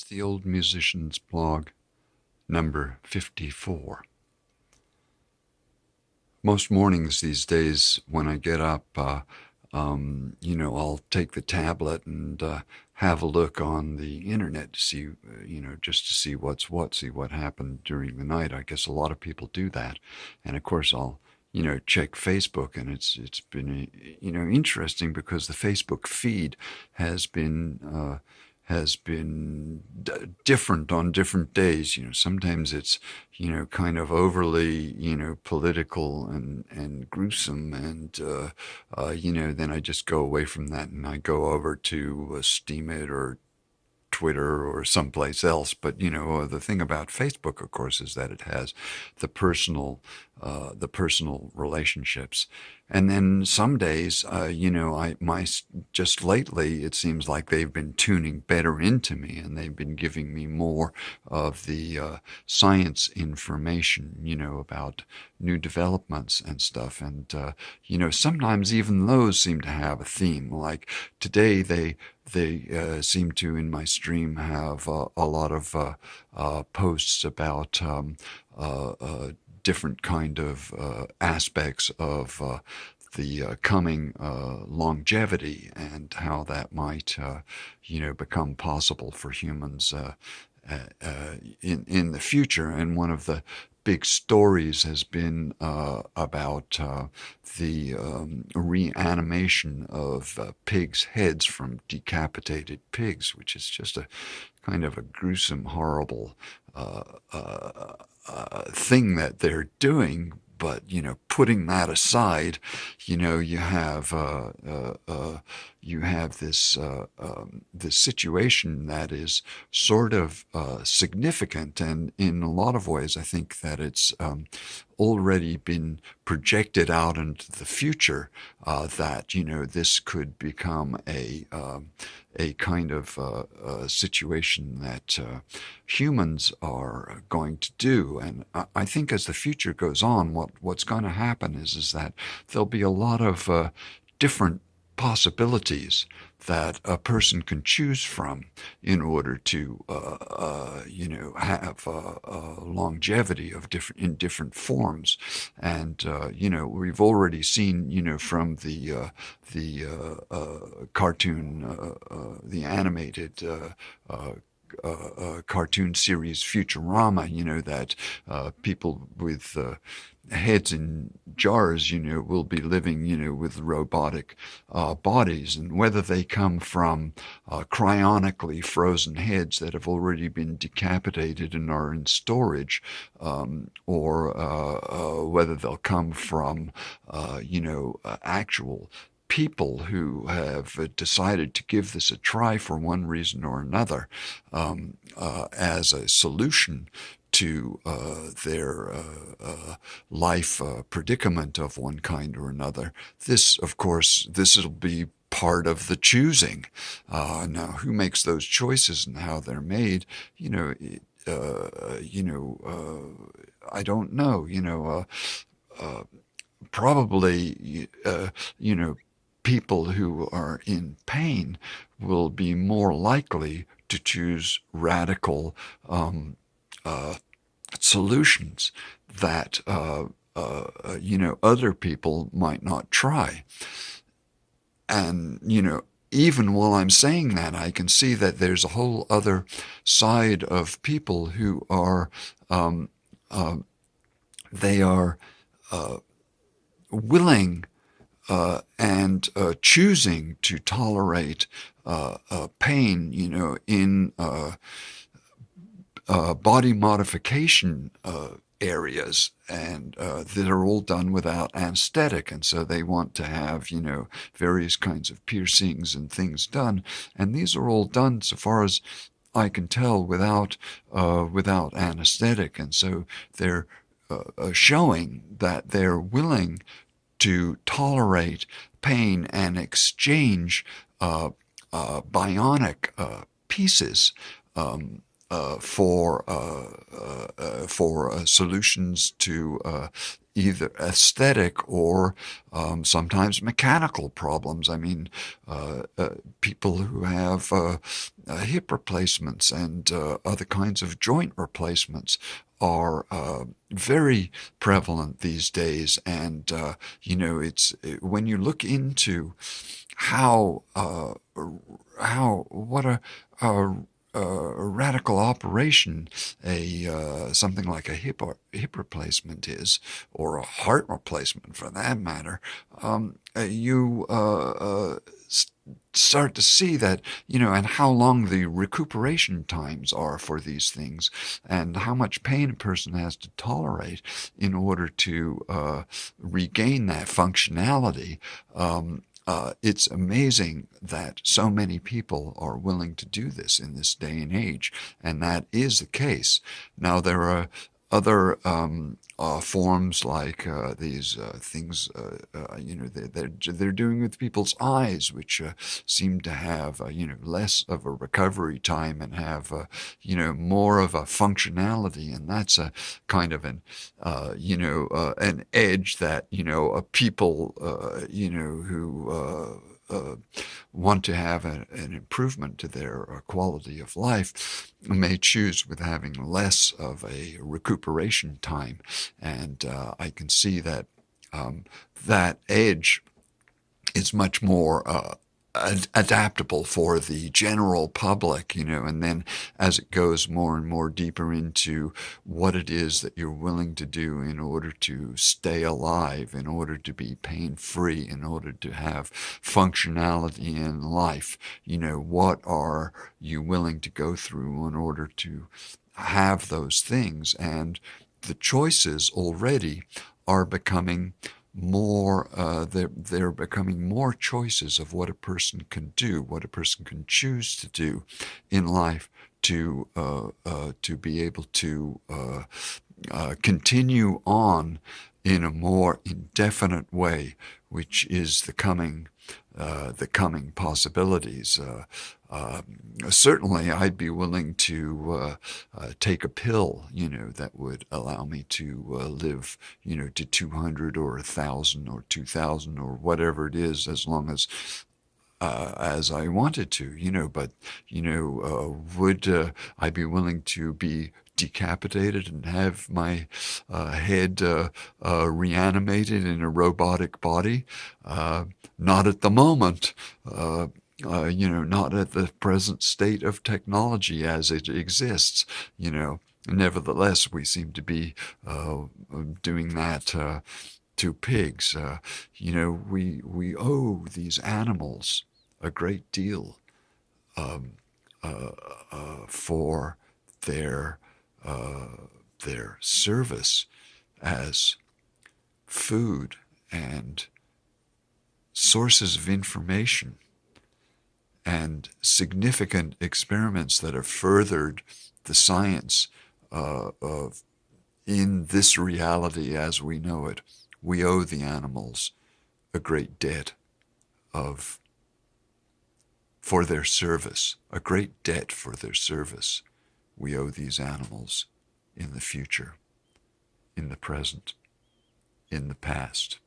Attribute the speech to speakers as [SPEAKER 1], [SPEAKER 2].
[SPEAKER 1] the Old Musician's Blog, number 54. Most mornings these days when I get up, I'll take the tablet and have a look on the internet to see, just to see what's what, see what happened during the night. I guess a lot of people do that. And of course, I'll check Facebook, and it's been interesting because the Facebook feed has been different on different days. Sometimes it's kind of overly political and gruesome, and then I just go away from that and I go over to Steemit or Twitter or someplace else. But the thing about Facebook, of course, is that it has the personal relationships. And then some days, just lately, it seems like they've been tuning better into me, and they've been giving me more of the science information, about new developments and stuff. And sometimes even those seem to have a theme. Like today, they seem to, in my stream, have a lot of posts about different kind of aspects of the coming longevity, and how that might become possible for humans in the future. And one of the big stories has been about the reanimation of pigs' heads from decapitated pigs, which is just a kind of a gruesome, horrible thing that they're doing. But putting that aside, you have this situation that is sort of significant, and in a lot of ways, I think that it's already been projected out into the future, that this could become a kind of situation that humans are going to do. And I think as the future goes on, what's going to happen is that there'll be a lot of different possibilities that a person can choose from in order to, have longevity in different forms. And we've already seen, from the cartoon, the animated cartoon series Futurama, that people with heads in jars, will be living, with robotic bodies. And whether they come from cryonically frozen heads that have already been decapitated and are in storage, or whether they'll come from, actual people who have decided to give this a try for one reason or another, as a solution to their life predicament of one kind or another. This, of course, will be part of the choosing. Now, who makes those choices and how they're made, I don't know. Probably, people who are in pain will be more likely to choose radical solutions that other people might not try. And even while I'm saying that, I can see that there's a whole other side of people who are they are willing and choosing to tolerate pain, in body modification areas, and that are all done without anesthetic. And so they want to have, various kinds of piercings and things done. And these are all done, so far as I can tell, without anesthetic. And so they're showing that they're willing to tolerate pain and exchange bionic pieces for solutions to either aesthetic or sometimes mechanical problems. I mean, people who have hip replacements and other kinds of joint replacements are very prevalent these days. And when you look into how what a radical operation something like a hip replacement is, or a heart replacement for that matter, you start to see that, and how long the recuperation times are for these things, and how much pain a person has to tolerate in order to regain that functionality. It's amazing that so many people are willing to do this in this day and age, and that is the case. Now, there are other forms like these things, they're doing with people's eyes, which seem to have, less of a recovery time and have, more of a functionality. And that's a kind of an edge that, people, who want to have an improvement to their quality of life may choose with having less of a recuperation time. And I can see that that edge is much more adaptable for the general public, and then as it goes more and more deeper into what it is that you're willing to do in order to stay alive, in order to be pain-free, in order to have functionality in life, what are you willing to go through in order to have those things? And the choices already are becoming more, they're becoming more choices of what a person can do, what a person can choose to do in life to be able to continue on in a more indefinite way, which is the coming possibilities. Certainly, I'd be willing to take a pill, that would allow me to live, to 200 or 1,000 or 2,000 or whatever it is, as long as I wanted to, but, would I be willing to be decapitated and have my head reanimated in a robotic body? Not at the moment. Not at the present state of technology as it exists. Nevertheless, we seem to be doing that to pigs. We owe these animals a great deal for their service as food and sources of information, and significant experiments that have furthered the science of in this reality as we know it. We owe the animals a great debt for their service, a great debt for their service. We owe these animals in the future, in the present, in the past.